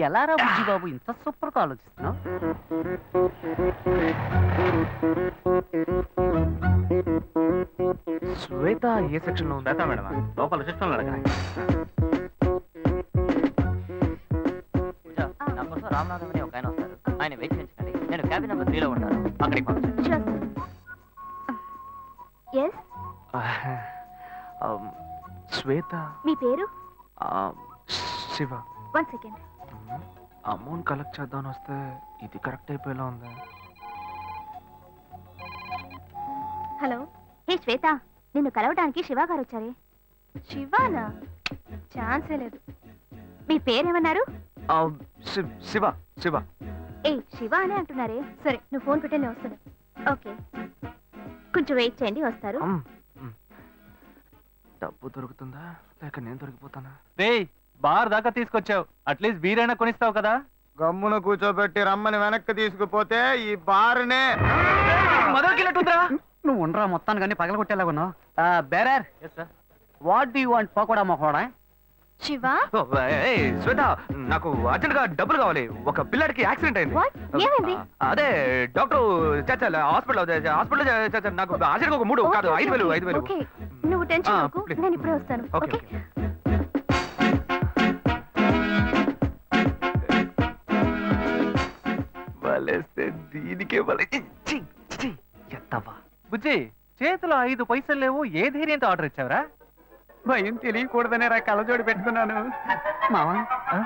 ఎలారా బుజ్జి బాబు ఇంత సూపర్ గా ఆలోచిస్తున్నావు? శ్వేత ఏ సెక్షన్ లో ఉందా మేడం? లోపల సిస్టమ్ రామనాథం అని ఒక ఆయన వస్తారు, ఆయన వెయిట్ చేయించండి. నేను క్యాబిన్ నెంబర్ 3 లో ఉంటాను, అక్కడికి పంపించండి. శ్వేత. మీ పేరు? శివ. 1 సెకండ్. అమౌంట్ కలెక్ట్ చేద్దామని వస్తే ఇది కరెక్ట్ అయిపోయేలా ఉంది. హలో, హే శ్వేత, నిన్ను కలవడానికి శివ గారు వచ్చారే. శివానా? ఛాన్సే లేదు. మీ పేరేమన్నారు? శివ. శివ. ఏ శివ అనే అంటున్నారే. సరే, నువ్వు ఫోన్ పెట్టే నేను వస్తాను. ఓకే, కొంచెం వెయిట్ చేయండి, వస్తారు. డబ్బు దొరుకుతుందా లేక నేను దొరికిపోతానా? బార్ దాకా తీసుకొచ్చావు, అట్లీస్ట్ బీరైనా కొనిస్తావు కదా. గమ్మున కూర్చోబెట్టి రమ్మని వెనక్కి తీసుకుపోతే ఈ బార్నే మొదలుకెళ్ళట్టుందిరా. నువ్వు ఉండరా, మొత్తాన్ని కానీ పగలగొట్టేలాగున్నావు. Bearer, what do you want? Pakoda మొహోడా? శివ, శ్వేత, నాకు అర్జెంట్ గా డబ్బులు కావాలి. ఒక పిల్లడికి యాక్సిడెంట్ అయింది. ఏమైంది? అదే డాక్టర్ హాస్పిటల్ నాకు అర్జెంట్ గా ఒక 3 కాదు 5,000. ఓకే, నువ్వు టెన్షన్ అవ్వకు, నేను ఇప్పుడే వస్తాను. ఓకే. దీనికే ఎత్తవా బుజ్జి, చేతిలో 5 పైసలు లేవు, ఏ ధైర్యంతో ఆర్డర్ ఇచ్చావురా? భయం తెలియకూడదనే రా కళ్ళజోడు పెట్టుకున్నాను. మావా,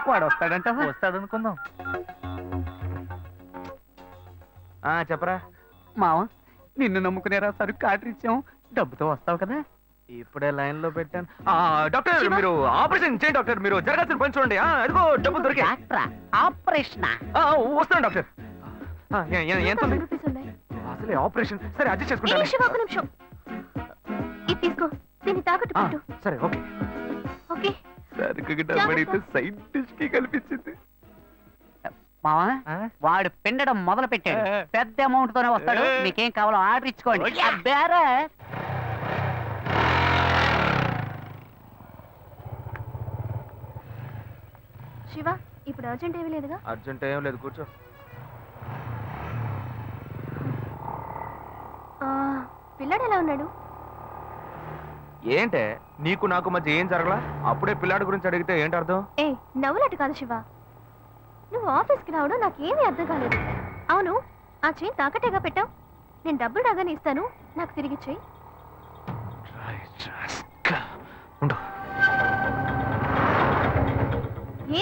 వాడు వస్తాడంట. వస్తాడనుకుందాం. చెప్పరా మావా, నిన్ను నమ్ముకునేరా సరుకు ఆర్డర్ ఇచ్చాం, డబ్బుతో వస్తావు కదా. ఇప్పుడే లైన్ లో పెట్టాను. డాక్టర్, మీరు ఆపరేషన్ చేయండి. డాక్టర్, మీరు జరగాల్సిన పని చూడండి. అదిగో డబ్బులు దొరికి ఆపరేషన్ వస్తాను. డాక్టర్, ఎంత ఉంది? 1000 రూపీస్ ఉన్నాయి. అసలే ఆపరేషన్. సరే, అడ్జస్ట్ ఏ చేసుకుంటాను. శివ, ఒక నిమిషం. ఇది తీసుకో, దీన్ని తాకట్టు పెట్టు. సరే, ఓకే. ఓకే, సరుకు డబ్బడితే సైడ్ డిష్ కి కల్పించింది. మావా, వాడు పిండడం మొదలు పెట్టాడు. పెద్ద అమౌంట్ తోనే వస్తాడు. మీకేం కావాలో ఆర్డర్ ఇచ్చుకోండి. బేరే శివ, ఇప్పుడు అర్జెంట్ ఏమీ లేదుగా? అర్జెంట్ ఏం లేదు, కూర్చో. పిల్లాడు ఎలా ఉన్నాడు? ఏంటే నీకు నాకు మధ్య ఏం జరగలా? అప్పుడే పిల్లాడి గురించి అడిగితే ఏంటి అర్థం? ఏ నవ్వులట్టు కాదు శివ, నువ్వు ఆఫీస్కి రావడం నాకేమీ అర్థం కాలేదు. అవును, ఆ చైన్ తాకట్టేగా పెట్టావు. నేను డబ్బులు రాగానే ఇస్తాను, నాకు తిరిగి ఇచ్చేయి.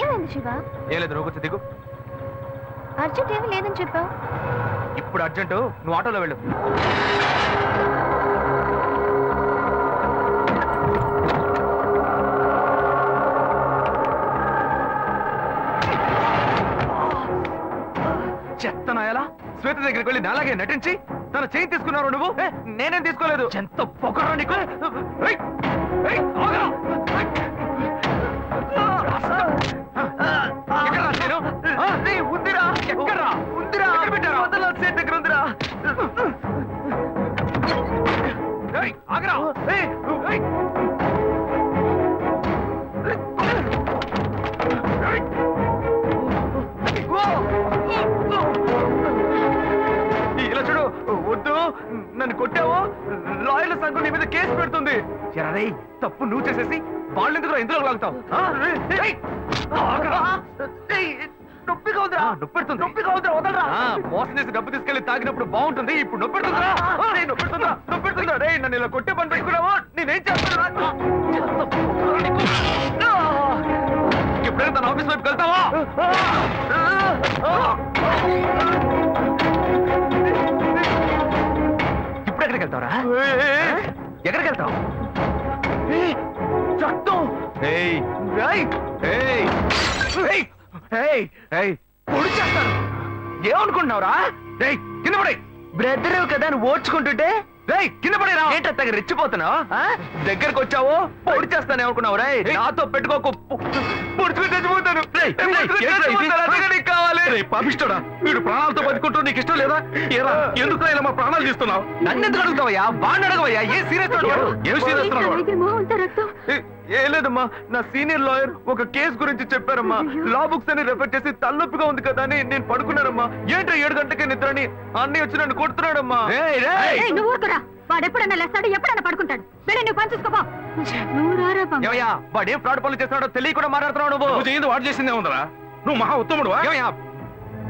ఏమైంది శివ? ఏం లేదు, నువ్వు కూర్చో, దిగు. అర్జెంట్ ఏమీ లేదని చెప్పావు. ఇప్పుడు అర్జెంటు, నువ్వు ఆటోలో వెళ్ళు. చెత్తనాయలా శ్వేత దగ్గరికి వెళ్ళి నాలాగే నటించి తన చైన్ తీసుకున్నారు నువ్వు. నేనేం తీసుకోలేదు. ఎంత పొగరా నీకు. ఉందిరా, ఎక్కడా ఉందిరా, పెట్టారా? సేట్ దగ్గర ఉందిరా. ఆగరా. ఇలా చూడు, వద్దు, నన్ను కొట్టావు, లాయర్ల సంఘం నీ మీద కేసు పెడుతుంది. ఎరే, తప్పు నువ్వు చేసేసి వాళ్ళు ఎందుకు ఇందులో లాగుతావు? నొప్పిగా ఉందిరా. నొప్పెడుతుంది. నొప్పిగా ఉందిరా, వదలరా. మోసం చేసి డబ్బు తీసుకెళ్లి తాగినప్పుడు బాగుంటుంది, ఇప్పుడు నొప్పెడుతుందిరా. నొప్పెడుతుందా? నొప్పెడుతుందా? రే, నన్ను ఇలా కొట్టే పని పెట్టుకున్నావా? నేనేం చేస్తాను? ఎప్పుడైనా తన ఆఫీస్ వైపు వెళ్తావా? ఇప్పుడు ఎక్కడికి వెళ్తావరా? ఎక్కడికి వెళ్తావు? పొడి చేస్తాను. ఏమనుకుంటున్నావురా? కింద పడే బ్రదర్ కదా అని ఓడ్చుకుంటుంటే కింద పడేరా. ఏంటో రెచ్చిపోతున్నావు? దగ్గరకు వచ్చావు, పొడి చేస్తాను ఏమనుకున్నావు? నాతో పెట్టుకోకు, పొడుచుకుని చచ్చిపోతాను. కావాలి. పాపిస్తాడా వీడు ప్రాణాలతో బతుకుంటూ నీకు ఇష్టం లేదా ఏరా ఎందుకు ఇలా మా ప్రాణాలు తీస్తున్నావు నన్ను ఎందుకు అడుగుతావయ్యా వాడిని అడగవయ్యా ఏ సీరియస్ ఏం సీరియస్ ఏ లేదమ్మా నా సీనియర్ లాయర్ ఒక కేసు గురించి చెప్పారమ్మా లా బుక్స్ అని రెఫర్ చేసి తలనొప్పిగా ఉంది కదా అని నేను పడుకున్నానమ్మా ఏంటో 7 గంటలకే నిద్రని అన్నీ వచ్చి నన్ను కొడుతున్నాడమ్మా నువ్వు ఊరుకురా. వాడు ఎప్పుడన్నా లేస్తాడు, ఎప్పుడన్నా పడుకుంటాడు. వెళ్ళి నువ్వు పని చూసుకోపో. నువ్వు రారా బాబు. ఏమయ్యా వాడు ఏం ఫ్రాడ్ పనులు చేస్తున్నాడో తెలియకుండా మాట్లాడుతున్నావు నువ్వు చేయింది వాడు చేసిందే ఉందరా నువ్వు మహా ఉత్తముడు ఏమయ్యా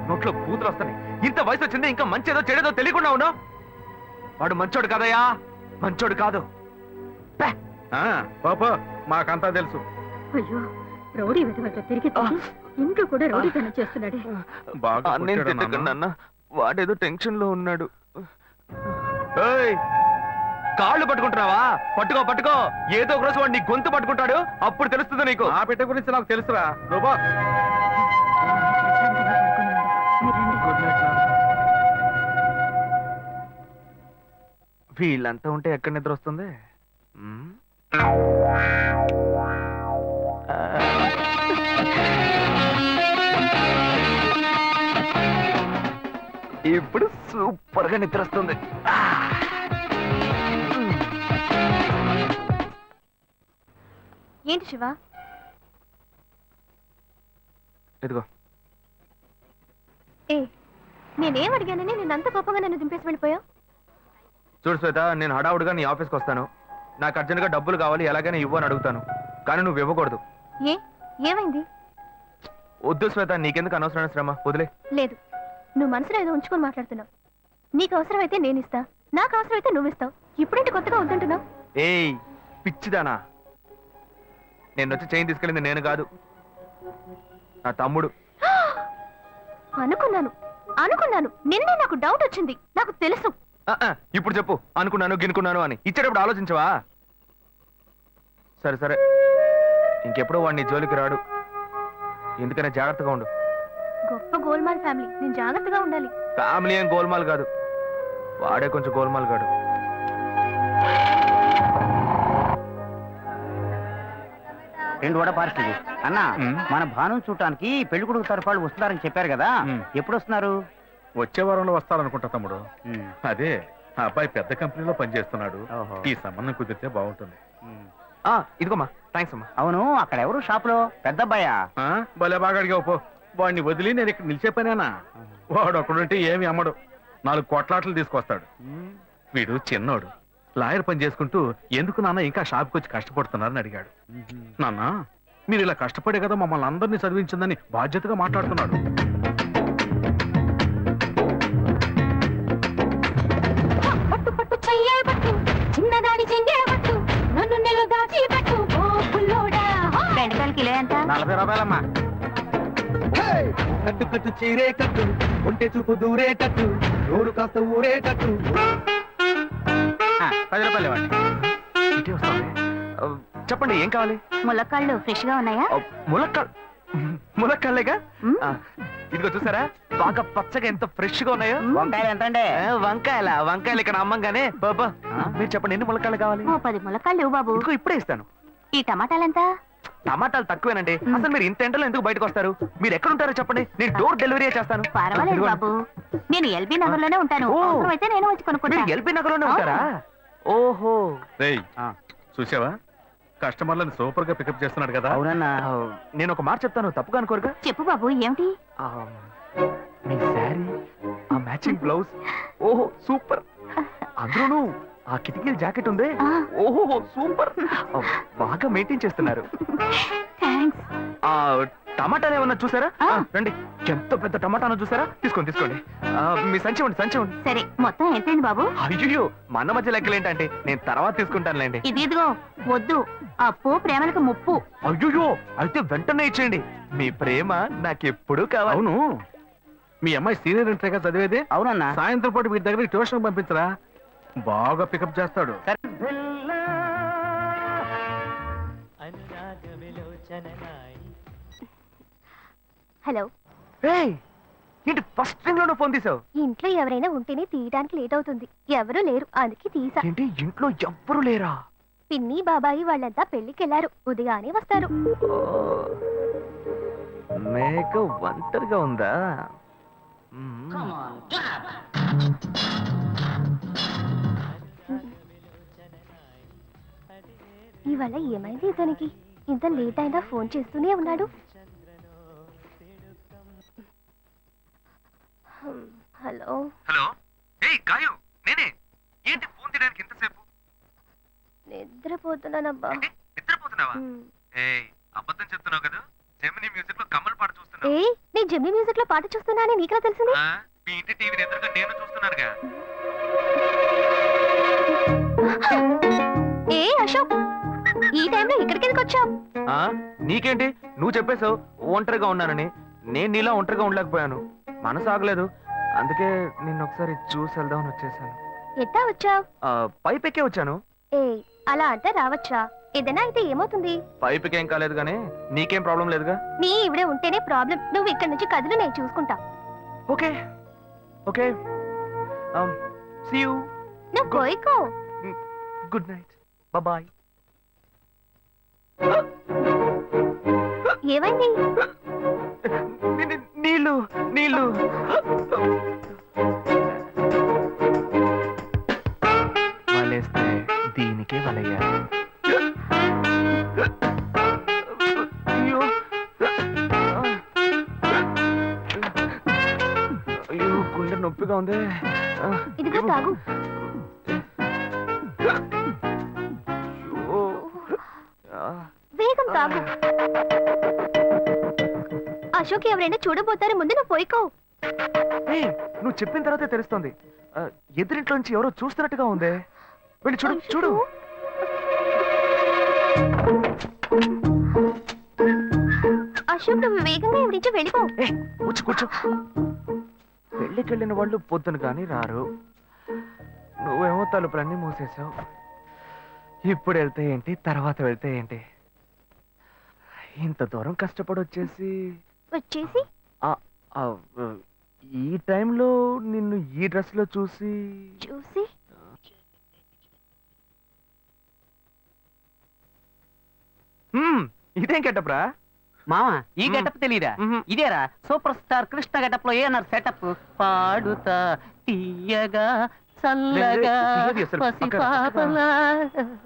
నోట్లో కూతురు వస్తాయి ఇంత వయసు వచ్చింది ఇంకా మంచిదో చెడేదో తెలియకుండా ఉన్నావు వాడు మంచోడు కాదయ్యా మంచోడు కాదు పాప మాకంతా తెలుసు. అయ్యో, రౌడీ వెతవట తిరిగి ఇంట్లో కూడా రౌడీతనం చేస్తున్నాడే. బాగా నేను తిట్టకండి అన్న వాడేదో టెన్షన్ లో ఉన్నాడు ఏయ్, కాళ్ళు పట్టుకుంటున్నావా పట్టుకో పట్టుకో ఏదో ఒక రోజు వాడు నీ గొంతు పట్టుకుంటాడు అప్పుడు తెలుస్తుంది నీకు ఆ బిడ్డ గురించి నాకు తెలుసురా నువ్వు బా. వీళ్ళంతా ఉంటే ఎక్కడ నిద్ర వస్తుంది ఇప్పుడు సూపర్ గా నిద్ర వస్తుంది ఏంటి శివ? ఇదిగో ఏ, నేనేం అడిగానని నేనంత కోపంగా నన్ను దింపేసి వెళ్ళిపోయావు? చూడు శ్వేత నేను హడావుడిగా నీ ఆఫీస్కి వస్తాను నాకు అర్జెంట్గా డబ్బులు కావాలి ఎలాగైనా ఇవ్వు అని అడుగుతాను కానీ నువ్వు ఇవ్వకూడదు ఏ, ఏమైంది? వద్దు శ్వేత నీకెందుకు అనవసరమైన శ్రమ వదిలే లేదు, నువ్వు మనసులో ఏదో ఉంచుకొని మాట్లాడుతున్నావు. నీకు అవసరమైతే నేను ఇస్తా, నాకు అవసరమైతే నువ్వు ఇస్తావు. ఇప్పుడేంటి కొత్తగా వద్దంటున్నావు? ఏయ్ పిచ్చిదానా నేను వచ్చి చైన్ తీసుకెళ్ళింది నేను కాదు నా తమ్ముడు అనుకున్నాను అనుకున్నాను నిన్నే నాకు డౌట్ వచ్చింది. నాకు తెలుసు. ఇప్పుడు చెప్పు అనుకున్నాను గినుకున్నాను అని ఇచ్చేటప్పుడు ఆలోచించవా సరే సరే ఇంకెప్పుడు వాడిని జోలికి రాడు ఎందుకనే జాగ్రత్తగా ఉండు గొప్ప గోల్మాల్ ఫ్యామిలీ, నేను జాగ్రత్తగా ఉండాలి. ఫ్యామిలీ ఏం గోల్మాల్ కాదు వాడే కొంచెం గోల్మాల్ కాడు రెండు వడ పార్సల్ అన్న మన భాను చూడటానికి పెళ్లి కొడుకు తరఫు వాళ్ళు వస్తున్నారని చెప్పారు కదా ఎప్పుడు వస్తున్నారు? వచ్చే వారంలో వస్తారనుకుంటా తమ్ముడు. అదే ఆ అబ్బాయి పెద్ద కంపెనీలో పనిచేస్తున్నాడు. ఈ సంబంధం కుదిరితే బాగుంటుంది. ఇదిగోమ్మా థ్యాంక్స్ అమ్మా అవును అక్కడ ఎవరు షాప్ లో పెద్ద అబ్బాయా? భలే బాగా అడిగావు పో. వాడిని వదిలి నేను ఇక్కడ నిలిచే పనేనా? వాడు ఒకడుంటే ఏమి అమ్మడు, 4 కోట్లాట్లు తీసుకొస్తాడు. వీడు చిన్నోడు లాయర్ పని చేసుకుంటూ ఎందుకు నాన్న ఇంకా షాప్కి వచ్చి కష్టపడుతున్నారని అడిగాడు. నాన్న మీరు ఇలా కష్టపడే కదా మమ్మల్ని అందరినీ చదివించిందని బాధ్యతగా మాట్లాడుతున్నాడు. చిన్నదాని చెంగేవట్టు నన్ను నెల దాచి పెట్టు ఓ పుల్లోడా. బెండకాయలు కిలో ఎంత? 40 రూపాయలమ్మా. కట్టు కట్టు చీరే కట్టు ఒంటె చూపు దూరేటట్టు నోరు కాస్త ఊరేటట్టు 10 రూపాయలు ఇవ్వండి. ఇటే వస్తావే. చెప్పండి ఏం కావాలి? ములక్కాళ్ళు ఫ్రెష్ గా ఉన్నాయా? ములక్కాళ్ళేగా ఇదిగో చూసారా బాగా పచ్చగా ఎంత ఫ్రెష్ గా ఉన్నాయో. వంకాయలు ఎంత అండి? వంకాయలు ఇక్కడ అమ్మంగానే బాబా మీరు చెప్పండి ఎన్ని ములక్కాళ్ళు కావాలి? ఓ 10 ములక్కాళ్ళు ఇవ్వు బాబు. ఇదిగో ఇప్పుడే ఇస్తాను. ఈ టమాటాలు ఎంత? టమాటాలు తక్కువేనండి. అసలు మీరు ఇంత ఎండలో ఎందుకు బయటకు వస్తారు? మీరు ఎక్కడ ఉంటారో చెప్పండి నేను డోర్ డెలివరీ చేస్తాను. పర్వాలేదు బాబు, నేను ఎల్బీ నగర్ లోనే ఉంటాను. ఓ. అవసరమైతే నేను వచ్చి కొనుక్కుంటా. ఎల్బీ నగర్ లోనే ఉంటారా? ఓహో రేయ్ చూసావా కస్టమర్లను సూపర్ గా పికప్ చేస్తున్నాడు కదా. అవునన్నా. నేను ఒక మాట చెప్తాను తప్పుగా అనుకోరుగా. చెప్పు బాబు, ఏమిటి? మీ శారీ ఆ మ్యాచింగ్ బ్లౌజ్ ఓహో సూపర్. అందులోనూ ఆ కిటికీల జాకెట్ ఉంది ఓహో సూపర్. బాగా మెయింటైన్ చేస్తున్నారు. థాంక్స్. ఆ టమాటాలు ఏమన్నా చూసారా? రండి ఎంత పెద్ద టమాటాను చూసారా? తీసుకోండి. మీ సంచి ఉండి సరే, మొత్తం ఎంతైంది బాబు? అయ్యో మన మధ్య లెక్కలు ఏంటంటే నేను తర్వాత తీసుకుంటానులేండి. ఇదిగో వద్దు, అప్పు ప్రేమలకు ముప్పు. అయ్యో అయితే వెంటనే ఇచ్చేయండి. మీ ప్రేమ నాకెప్పుడు కావాలి. అవును మీ అమ్మాయి సీనియర్ ఇంటర్గా చదివేది. అవునన్నా. సాయంత్రం పాటు వీటి దగ్గర ట్యూషన్ పంపించరా, బాగా పికప్ చేస్తాడు. హలో. ఏంటి ఫస్ట్ థింగ్ లోనే ఫోన్ తీసావు? ఇంట్లో ఎవరైనా ఉంటేనే తీయడానికి లేట్ అవుతుంది. ఎవరూ లేరు, అందుకే తీసా. ఏంటి ఇంట్లో ఎవ్వరు లేరా? పిన్ని బాబాయి వాళ్ళంతా పెళ్లికి వెళ్లారు, ఉదయానే వస్తారు. మేక ఒంటరిగా ఉందా? మ్మ్. ఇవాళ ఏమైంది ఇతనికి? ఇంత లేట్ అయినా ఫోన్ చేస్తూనే ఉన్నాడు. హలో. హలో, ఏయ్ గాయు, నేనే. ఏంటి ఫోన్ తీయడానికి ఎంతసేపు? నిద్రపోతున్నానబ్బా. నిద్రపోతున్నావా? ఏయ్, అబద్ధం చెప్తున్నావు కదా. జెమిని మ్యూజిక్ లో కమల్ పాట చూస్తున్నావు. ఏ నీ జెమిని మ్యూజిక్ లో పాట చూస్తున్నా అని నీకెలా తెలిసింది? మీ ఇంటి టీవీని ఎదురుగా నేను చూస్తున్నానుగా. ఏ అశోక్, ఈ టైంలో ఇక్కడికి ఎందుకు వచ్చావు? నీకేంటి, నువ్వు చెప్పేశావు ఒంటరిగా ఉన్నానని. నేను నీలా ఒంటరిగా ఉండలేకపోయాను, మనసు ఆగలేదు. అందుకే నిన్ను ఒకసారి చూసి వెళ్దామని వచ్చేసాను. ఎట్టా వచ్చావు? పైపెక్కే వచ్చాను. ఏ అలా అంటే రావచ్చా? ఏదైనా అయితే ఏమవుతుంది? పైపెక్కేం కాలేదు కానీ నీకేం ప్రాబ్లం లేదుగా. నీ ఇవిడే ఉంటేనే ప్రాబ్లం. నువ్వు ఇక్కడి నుంచి కదులు, నేను చూసుకుంటా. Okay okay, see you. నువ్వు కోయికో. Good night, bye. ఏమైంది? నీళ్ళు నీళ్ళు. వలేస్తే దీనికే వలయ్యారు. అయ్యో అయ్యో, గుండె నొప్పిగా ఉంది. ఇదిగో తాగు. వేగం తాగు. అశోక్ ఎవరైనా చూడబోతారు, ముందు నువ్వు పోయికో. నువ్వు చెప్పిన తర్వాతే తెలుస్తోంది. ఎదురింట్లోంచి ఎవరో చూస్తున్నట్టుగా ఉంది. వెళ్ళి చూడు చూడు. అశోక్ నువ్వు వేగంగా ఇవి నుంచి వెళ్ళిపో. కూర్చో కూర్చో. పెళ్ళికెళ్ళిన వాళ్ళు పొద్దున కానీ రారు. నువ్వేమో తలుపులన్నీ మూసేసావు. ఇప్పుడు వెళ్తే ఏంటి, తర్వాత వెళ్తే ఏంటి? ఇంత దూరం కష్టపడి వచ్చేసి ఈ టైంలో నిన్ను ఈ డ్రెస్ లో చూసి ఇదేం గెటప్రా? మామా ఈ గెటప్ తెలీదా? ఇదేరా సూపర్ స్టార్ కృష్ణ గెటప్ లో ఏనారు సెటప్. పాడుతా తీయగా చల్లగా పసిపాపలా.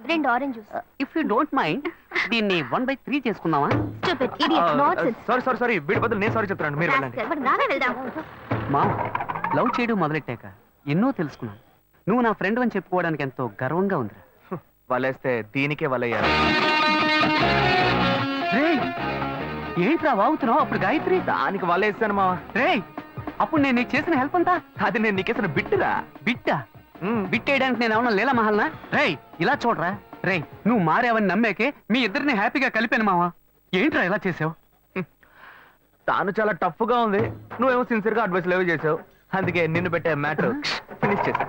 2 orange juice. If you don't mind దీన్ని 1/3 చేసుకుందామా? సారీ, వీడి బదులు నేను సారీ చెప్తాను. మీరు వెళ్ళండి. మామ, లవ్ చేయడం మొదలెట్టాక ఎన్నో తెలుసుకున్నాను. నువ్వు నా ఫ్రెండ్ అని చెప్పుకోవడానికి ఎంతో గర్వంగా ఉంది. వలేస్తే దీనికే వలయ్యారు. ఏంట్రా వాగుతున్నావు? అప్పుడు గాయత్రి దానికి వలేసాను మా. అప్పుడు నేను నీకు చేసిన హెల్ప్ అంతా అది నేను నీకేసిన బిట్టురా. బిట్టా? బిట్టేయడానికి నేను ఏమన్నా లీలా మహల్నా? ఇలా చూడరా. నువ్వు మారేవని నమ్మేకే మీ ఇద్దరిని హ్యాపీగా కలిపాను మావా. ఏంట్రా ఇలా చేసావు? తాను చాలా టఫ్ గా ఉంది, నువ్వేమో సిన్సియర్ గా అడ్వైస్ లేవు చేసావు. అందుకే నిన్ను పెట్టే మ్యాటర్ ఫినిష్ చేసా.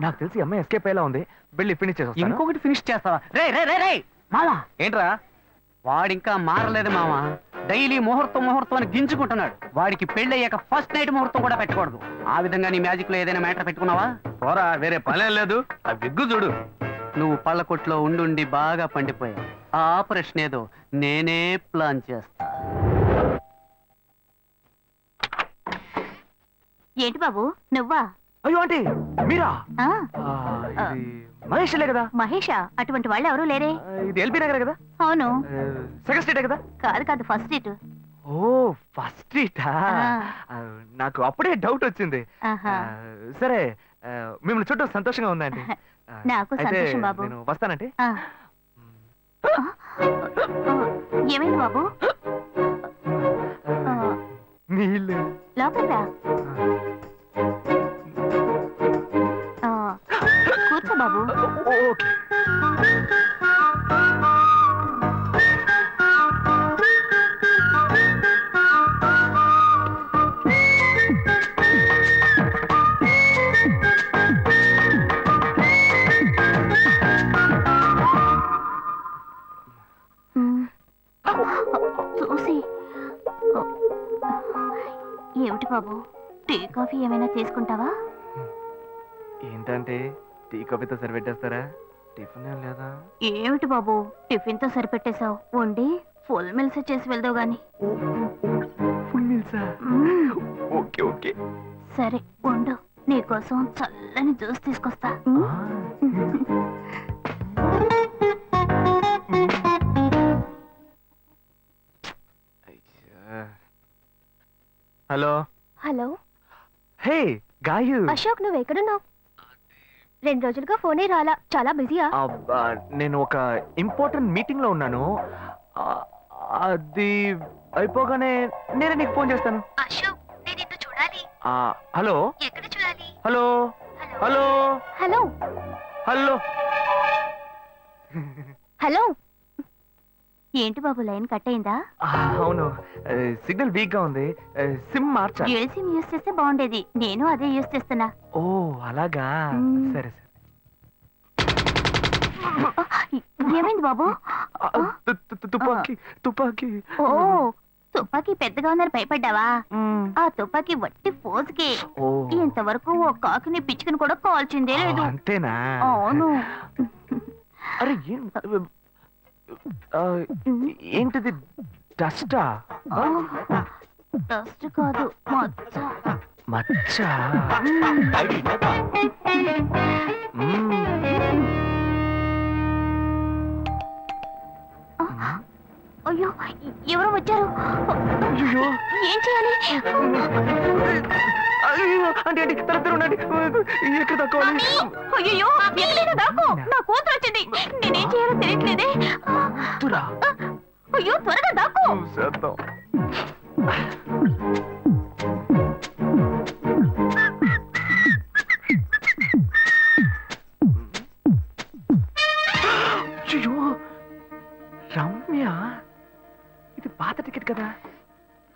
నాకు తెలిసి అమ్మాయి ఎస్కేప్ అయ్యేలా ఉంది. వెళ్ళి ఫినిష్ చేసా. ఇంకొకటి ఫినిష్ చేస్తావా? మావా ఏంట్రా? వాడింకా మారలేదు మావా. డైలీ ముహూర్తం అని గింజుకుంటున్నాడు. వాడికి పెళ్ళయ్యాక ఫస్ట్ నైట్ ముహూర్తం కూడా పెట్టకూడదు. ఆ విధంగా నీ మ్యాజిక్ లో ఏదైనా మ్యాటర్ పెట్టుకున్నావా? పోరా, వేరే పనేం లేదు. ఆ విగ్గు చూడు. నువ్వు పళ్ళ కొట్లో ఉండి బాగా పండిపోయావు. ఆ ఆపరేషన్ ఏదో నేనే ప్లాన్ చేస్తా. ఏంటి బాబు నువ్వా? అయ్యో ఆంటీ, మీరా? మహేష్లే కదా? మహేషా? అటువంటి వాళ్ళు ఎవరూ లేరే. ఇది ఎల్బీ నగర్ కదా? అవును. సెకండ్ స్ట్రీట్ కదా? కాదు, ఫస్ట్ స్ట్రీట్. ఓ, ఫస్ట్ స్ట్రీటా? నాకు అప్పుడే డౌట్ వచ్చింది. సరే, మిమ్మల్ని చూడడం సంతోషంగా ఉందండి. నాకు సంతోషం బాబు. నేను వస్తానంటే. ఏమైంది బాబు? నీళ్ళు. లోపల కూర్చో బాబు. ఓకే. చూసి ఏమిటి బాబు, టీ కాఫీ ఏమైనా తీసుకుంటావా? ఏంటంటే టీ కాఫీతో సరిపెట్టేస్తారా? టిఫిన్ ఏం లేదా? ఏమిటి బాబు టిఫిన్ తో సరిపెట్టేశావు? వండి ఫుల్ మిల్స్ చేసి వెళ్దావు గాని. జ్యూసా? Okay okay. సరే ఉండు, నీకోసం చల్లని జ్యూస్ తీసుకొస్తా. హలో. హలో హే గాయు. అశోక్, నువ్వు ఎక్కడున్నావు? 2 రోజులుగా ఫోనే రాలా, చాలా బిజీయా? నేను ఒక ఇంపార్టెంట్ మీటింగ్ లో ఉన్నాను. అది అయిపోగానే నేనే నీకు ఫోన్ చేస్తాను. అశోక్, నేను నిన్ను చూడాలి. హలో. ఎక్కడ చూడాలి? Hello hello hello hello. Hello. ఏంటి బాబు, లైన్ కట్ అయిందా? అవును, సిగ్నల్ వీక్ గా ఉంది. సిమ్ మార్చా. డ్యూయల్ సిమ్ యూస్ చేస్తే బాగుండేది, నేను అదే యూస్ చేస్తున్నా. ఓ అలాగా. మ్మ్. సరే సరే. ఏమైంది బాబు? తుపాకీ తుపాకీ. ఓ, తుపాకీ పెద్దగా ఉందని భయపడ్డావా? మ్మ్. ఆ తుపాకీ వట్టి ఫోజుకే. ఓ ఇంతవరకు ఓ కాకిని పిచ్చుకుని కూడా కాల్చిందే లేదు. అంతేనా? అవును. అరే ఏంటిది? డస్టా? డస్ట్ కాదు, మచ్చ. మచ్చ. అయ్యో, ఎవరో వచ్చారు. అయ్యో ఏం చేయాలి? అంటే తరతర ఉండండి. ఎక్కడ తక్కువాలి? అయ్యో, ఎక్కడైనా దాక్కో, నా కూతురు వచ్చింది. నేనేం చేయాలో తెలియట్లేదే. అయ్యో, త్వరగా దాక్కో. చేద్దాం. అయ్యో రమ్య, ఇది పాత టికెట్ కదా.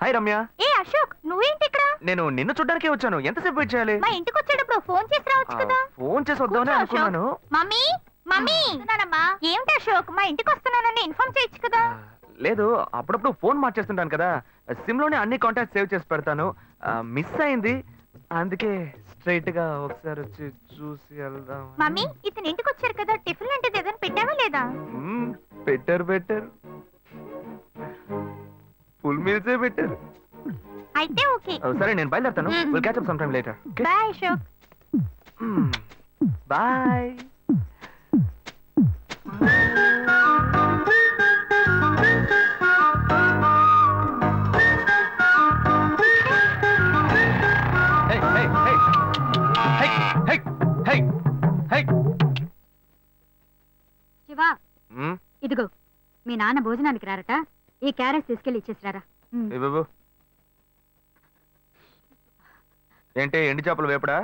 హాయ్ రమ్య. ఏ అశోక్, నువ్వేంటి ఇక్కడ? నేను నిన్ను చూడ్డానికే వచ్చాను. ఎంతసేపు వెయిట్ చేయాలి? మా ఇంటికి వచ్చేటప్పుడు ఫోన్ చేసి రావచ్చు కదా. ఫోన్ చేసి వద్దామని కూర్చో, అనుకున్నాను. మమ్మీ మమ్మీ, ఏమిటి అశోక్, మా ఇంటికి వస్తున్నానని ఇన్ఫార్మ్ చేయొచ్చు కదా. లేదు, అప్పుడప్పుడు ఫోన్ మార్చేస్తుంటాను కదా. సిమ్ లోనే అన్ని కాంటాక్ట్ సేవ్ చేసి పెడతాను. మిస్ అయింది, అందుకే స్ట్రైట్ గా ఒకసారి వచ్చి చూసి వెళ్దాం. మమ్మీ, ఇతను ఇంటికి వచ్చారు కదా, టిఫిన్ లాంటిది ఏదైనా పెట్టావా లేదా? బెటర్ బెటర్, ఫుల్ మీల్సే బెటర్. అయితే ఓకే. సరే నేను బయలుదేరుతాను. మ్మ్. Will catch up some time later. Bye Ashok. Bye. Shiva, ఇదిగో మీ నాన్న భోజనానికి రారట, ఈ క్యారెట్ తీసుకెళ్లి ఇచ్చేసిరారా. బాబు ఏంటి ఎండి చేపలు వేపడా?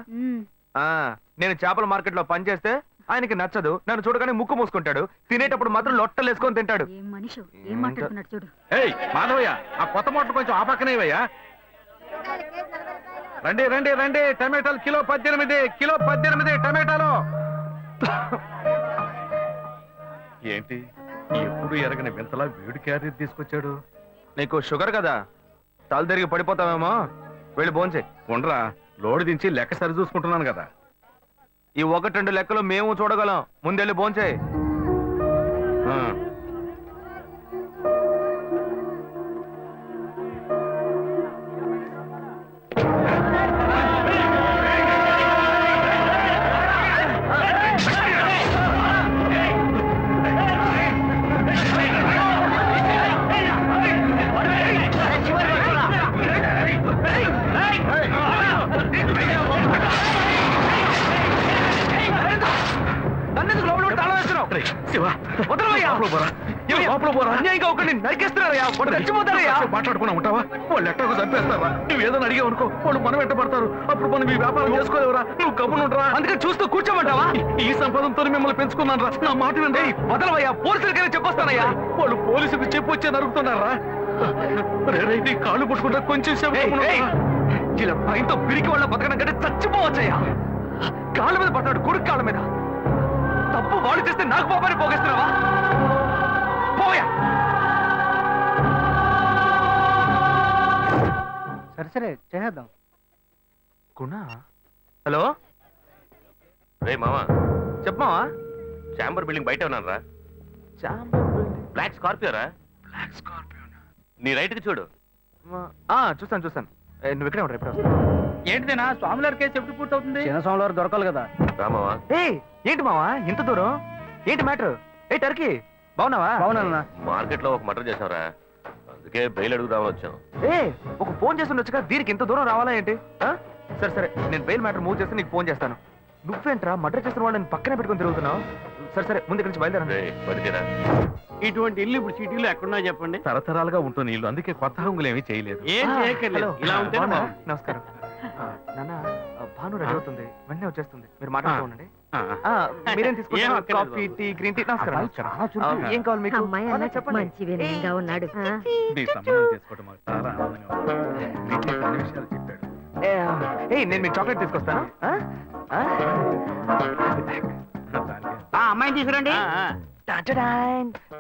నేను చేపల మార్కెట్ లో పనిచేస్తే ఆయనకి నచ్చదు. నన్ను చూడగానే ముక్కు మూసుకుంటాడు. తినేటప్పుడు మాత్రం లొట్టలు వేసుకొని తింటాడు. ఏం మనిషి, ఏం మాట్లాడుతున్నాడు చూడు. ఏయ్ మాధవయ్య, ఆ కొత్త మోటార్ కొంచెం ఆ పక్కనేవయ్యా. రండి రండి రండి, టమాటాలు కిలో 18, కిలో 18 టమాటాలు. ఏంటి ఎప్పుడు ఎరగని వింతలా వేడి క్యారీ తీసుకొచ్చాడు? నీకు షుగర్ కదా, తల తిరిగి పడిపోతావేమో. వెళ్ళి భోంచే. ఉండరా, లోడు దించి లెక్క సరి చూసుకుంటున్నాను కదా. ఈ 1-2 లెక్కలు మేము చూడగలం. ముందెళ్ళి భోంచే. మాట్లాడుకున్నా ఉంటావా? వాళ్ళు ఎట్టకు చంపేస్తారా? నువ్వు ఏదైనా అడిగావు అనుకో, వాళ్ళు మనం వెంటబడతారు. అప్పుడు మనం ఈ వ్యాపారం చేసుకోలేవురా. నువ్వు కబునుంటరా, అందుకే చూస్తూ కూర్చోమంటావా? ఈ సంపదంతో మిమ్మల్ని పెంచుకున్నాను రా. నా మాట వినండి. వదలవయ్యా, పోలీసులకైనా చెప్పొస్తానయ్యా. వాళ్ళు పోలీసులకు చెప్పి వచ్చే నరుకుతున్నారా? నీ కాళ్ళు పట్టుకుంటా కొంచెం ఇలా భయంతో పిరికి వాళ్ళ బతకడం కంటే చచ్చిపోవచ్చయ్యా. కాళ్ళ మీద పడతాడు, కొడుకు కాళ్ళ మీద. తప్పు వాళ్ళు చేస్తే నాకు పాపాన్ని పోగేస్తున్నావా? పోయా. సరే సరే చేద్దాం. గుణ. హలో. రే మామా, చెప్పమావా. చాంబర్ బిల్డింగ్ బయట ఉన్నాను రా. Chamber building. బ్లాక్ స్కార్పియో రా. Black Scorpio. నీ రైట్ కి చూడు. చూస్తాను చూస్తాను. నువ్వు ఇక్కడే ఉంటావు, ఎప్పుడు వస్తావు? ఏంటిదేనా స్వామివారి కేసు ఎప్పుడు పూర్తవుతుంది? చిన్న స్వామివారు దొరకాలి కదా. రామావా ఏంటి మావా ఇంత దూరం? ఏంటి మ్యాటర్? టర్కీ బాగున్నావా? అవునన్నా. మార్కెట్ లో ఒక మటర్ చేసావురా, అందుకే బెయిల్ అడుగుదామని వచ్చాం. ఒక ఫోన్ చేసి ఉండొచ్చుగా, దీనికి ఇంత దూరం రావాలా ఏంటి? సరే సరే, నేను బెయిల్ మ్యాటర్ మూవ్ చేస్తే నీకు ఫోన్ చేస్తాను. నువ్వేంట్రా మర్డర్ చేసిన వాళ్ళని పక్కనే పెట్టుకుని తిరుగుతున్నావు? సరే సరే, ముందు ఇక్కడి నుంచి బయలుదేరండి. పడితేరా ఇటువంటి ఇల్లు ఇప్పుడు సిటీలో ఎక్కడున్నా చెప్పండి. తరతరాలుగా ఉంటుంది ఇల్లు, అందుకే కొత్త హంగులు ఏమీ చేయలేదు. ఏం చేయక్కర్లేదు, ఇలా ఉంటే బాగున్నారా? నమస్కారం. నాన్న, భాను రెడీ అవుతుంది, వెంటనే వచ్చేస్తుంది, మీరు మాట్లాడుతూ ఉండండి. మీరేం ఏం తీసుకుంటారు? అక్కర్లేదు కాఫీ, టీ, గ్రీన్ టీ? నమస్కారం. ఏం కావాలి మీకు? చెప్పండి. మంచి వినయంగా ఉన్నాడు నీ సంబంధం చేసుకోవడం మాకు చాలా ఆనందంగా ఉంది. నీతో కొన్ని విషయాలు చెప్పాడు. నేను మీ చాక్లెట్ తీసుకొస్తాను. అమ్మాయిని తీసుకురండి.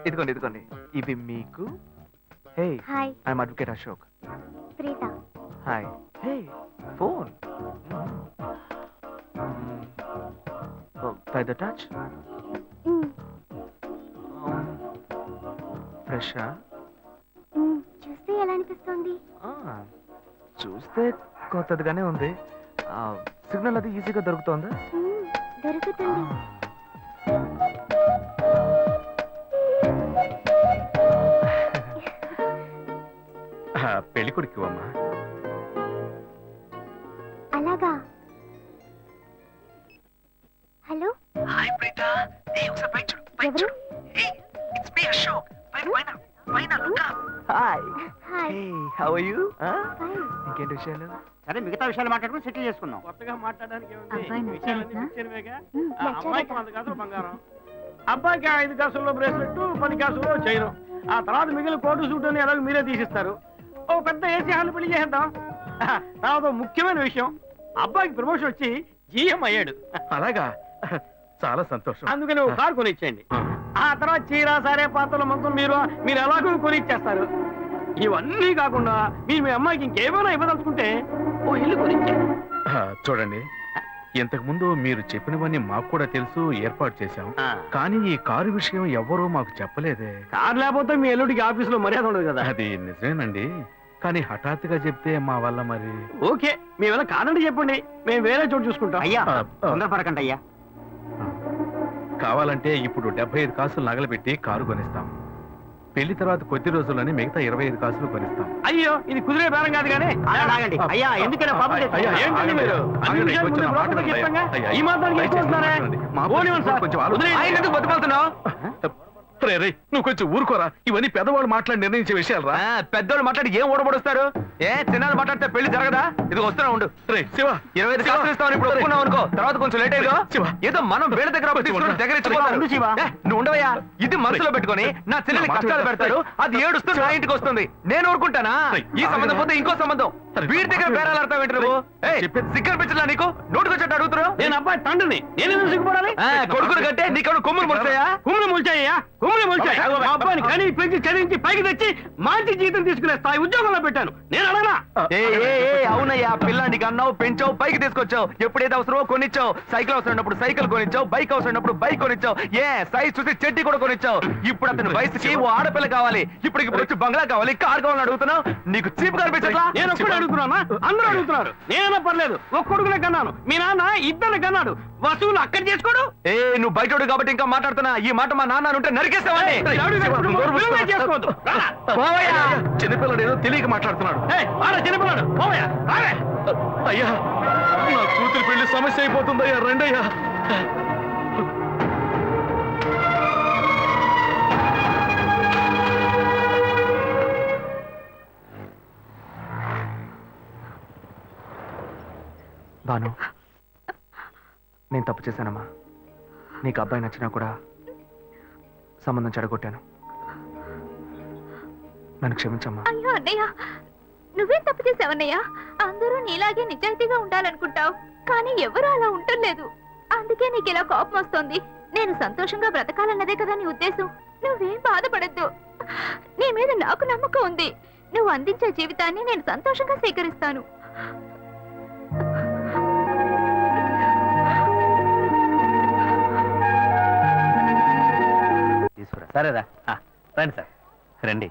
ఇదిగోండి ఇదిగోండి, ఇవి మీకు. Hey, hi, I'm advocate Ashok. Preeta. Hi. Hey, phone. By the touch? ఫ్రెషా? చూస్తే ఎలా అనిపిస్తుంది? చూస్తే కొత్తదిగానే ఉంది. సిగ్నల్ అది ఈజీగా దొరుకుతోందా? దొరుకుతుంది. పెళ్లి కొడుకు అమ్మా. అలాగా. Hello, hi Preeta. ఒకసారి పైన చూడు, పైన ఎవరు? చూడు. It's me Ashok. పైన పైన పైన look up. Hi. Hi. Hey, how are you? Fine. ఇంకేంటి విషయాలు? సరే, మిగతా విషయాలు మాట్లాడుకుని సెటిల్ చేసుకుందాం. కొత్తగా మాట్లాడడానికి అబ్బాయి నచ్చాడా? నచ్చాడట. బంగారం, అబ్బాయికి 5 కాసుల్లో బ్రేస్లెట్, 10 కాసుల్లో చైన్, ఆ తర్వాత మిగిలిన కోటు సూట్ అని ఎలాగో మీరే తీసిస్తారు. ఓ పెద్ద ఏసీ హాల్ పెళ్లి చేద్దాం. తర్వాత ముఖ్యమైన విషయం, అబ్బాయికి ప్రమోషన్ వచ్చి జీఎం అయ్యాడు. అలాగా, చాలా సంతోషం. అందుకని ఒక కారు కొనిచ్చేయండి. ఆ తర్వాత చీర, సారే, పాత్రల మొత్తం మీరు ఎలాగో కొనిచ్చేస్తారు. ఇవన్నీ కాకుండా మీరు మీ అమ్మాయికి ఇంకేమైనా ఇవ్వదలుచుకుంటే ఓ ఇల్లు కొనిచ్చేయండి. చూడండి, ఇంతకు ముందు మీరు చెప్పినవన్నీ మాకు కూడా తెలుసు, ఏర్పాటు చేశాం. కానీ ఈ కారు విషయం ఎవ్వరూ మాకు చెప్పలేదే. కారు లేకపోతే మీ ఎల్లుడికి ఆఫీసులో మర్యాద ఉండదు కదా. అది నిజమేనండి, కానీ హఠాత్తుగా చెప్తే మా వల్ల మరి. ఓకే, మీ వల్ల కాదండి చెప్పండి, మేము వేరే చోటు చూసుకుంటాం. అయ్యా, తొందరపడకండి అయ్యా. కావాలంటే ఇప్పుడు 75 కాసులు నగలబెట్టి కారు కొనిస్తాం. పెళ్లి తర్వాత కొద్ది రోజుల్లోనే మిగతా 25 కాసులు కొనిస్తాం. అయ్యో, ఇది కుదిరే బేరం కాదు కానీ. ఆగండి అయ్యా, ఎందుకైనా పాపం చేస్తారు? అయ్యా, ఏంటండి ఆగండి. మీరు? అన్ని ఆగండి, విషయాలు కొంచెం ముందు మాట లోపలికి వినండి. చెప్తాంగా? అయ్యా, ఈ మాత్రానికి దయచేసి ఎక్కువస్తున్నారా? మాట వినండి. మా పోనివ్వండి సార్, కొంచెం ఆలోచించండి. వదిలేయండి. ఆయన ఎందుకు బతుకుతున్నావు? రే, నువ్వు కొంచెం ఊరుకోరా, ఇవన్నీ పెద్దవాళ్ళు మాట్లాడి నిర్ణయించే విషయాలు రా. పెద్దోళ్ళు మాట్లాడి ఏం ఓడబడుస్తారు? చిన్నాళ్ళు మాట్లాడితే పెళ్లి జరగదా? ఇది వస్తున్నా ఉండు. రే శివ, 25 కాసులు ఇస్తామని ఇప్పుడు ఒప్పుకున్నావు అనుకో, తర్వాత కొంచెం లేట్ అయ్యో. శివ. ఏదో మనం వేరే దగ్గర అప్పు తీసుకుని దగ్గర ఇచ్చిపోతారు. ఉండు శివ. నువ్వు ఉండవయ్యా, ఇది మనసులో పెట్టుకొని నా చెల్లెలి నా మాట కష్టాలు వినరా? పెడతారు, అది ఏడుస్తూ నా ఇంటికి వస్తుంది. నేను ఊరుకుంటానా? ఈ సంబంధం పోతే ఇంకో సంబంధం. వీడి దగ్గర బేరాలు ఆడతావు ఏంటి నువ్వు? సిగ్గర్ పిచ్చలా నీకు? నోటుకొచ్చేట్టు అడుగుతున్నావు? నేను అబ్బాయి తండ్రిని, నేను ఎందుకు సిగ్గుపడాలి? కొడుకులు కంటే నీకు కొమ్ములు ముడిచాయా? కుమ్ములు ముల్చాయ్యా, కుమ్ములు ముల్చాయి. మా అబ్బాయిని కని పెంచి చదివించి పైకి తెచ్చి మంచి జీతం తీసుకునే స్థాయి ఉద్యోగంలో పెట్టాను. నేను అడగనా? అవునయ్యా, పిల్లానికి అన్నావు, పెంచావు, పైకి తీసుకొచ్చావు. ఎప్పుడైతే అవసరమో కొనిచ్చావు. సైకిల్ అవసరం ఉన్నప్పుడు సైకిల్ కొనిచ్చావు, బైక్ అవసరం ఉన్నప్పుడు బైక్ కొనిచ్చావు. సైజ్ చూసి చెడ్డి కూడా కొనిచ్చావు. ఇప్పుడు అతని వయసుకి ఓ ఆడపిల్ల కావాలి, ఇప్పుడు వచ్చి బంగ్లా కావాలి, కార్ కావాలని అడుగుతున్నావు. నీకు చీప్ కనిపించట్లా? నేను ఒక్కడే అడుగుతున్నా, అందరూ అడుగుతున్నారు. నేనైనా పర్లేదు, ఒక్కడుకునే కన్నాను. మీ నాన్న ఇద్దరు కన్నాడు, వసూలు అక్కడ చేసుకోడు. నువ్వు బయటోడు కాబట్టి ఇంకా మాట్లాడుతున్నా. ఈ మాట మా నాన్న ఉంటే నరికేస్తావని. చేసుకోవద్దు. చిన్నపిల్లడు ఏదో తెలియక మాట్లాడుతున్నాడు. చిన్నపిల్లాడు పోవయ్యా, రావే. అయ్యా, నా కూతురు పెళ్లి సమస్య అయిపోతుందయ్యా, రండయ్యా. భాను, నేను తప్పు చేశానమ్మా. నీకు అబ్బాయి నచ్చినా కూడా సంబంధం చెడగొట్టాను. నన్ను క్షమించమ్మా. అయ్యో అన్నయ్య, నువ్వేం తప్పు చేసావన్నయ్య? అందరూ నీలాగే నిజాయితీగా ఉండాలనుకుంటావు, కానీ ఎవరు అలా ఉండలేదు. అందుకే నీకు ఇలా కోపం వస్తుంది. నేను సంతోషంగా బ్రతకాలన్నదే కదా నీ ఉద్దేశం. నువ్వేం బాధపడద్దు, నీ మీద నాకు నమ్మకం ఉంది. నువ్వు అందించే జీవితాన్ని నేను సంతోషంగా స్వీకరిస్తాను. సరేరా, రండి సార్, రండి.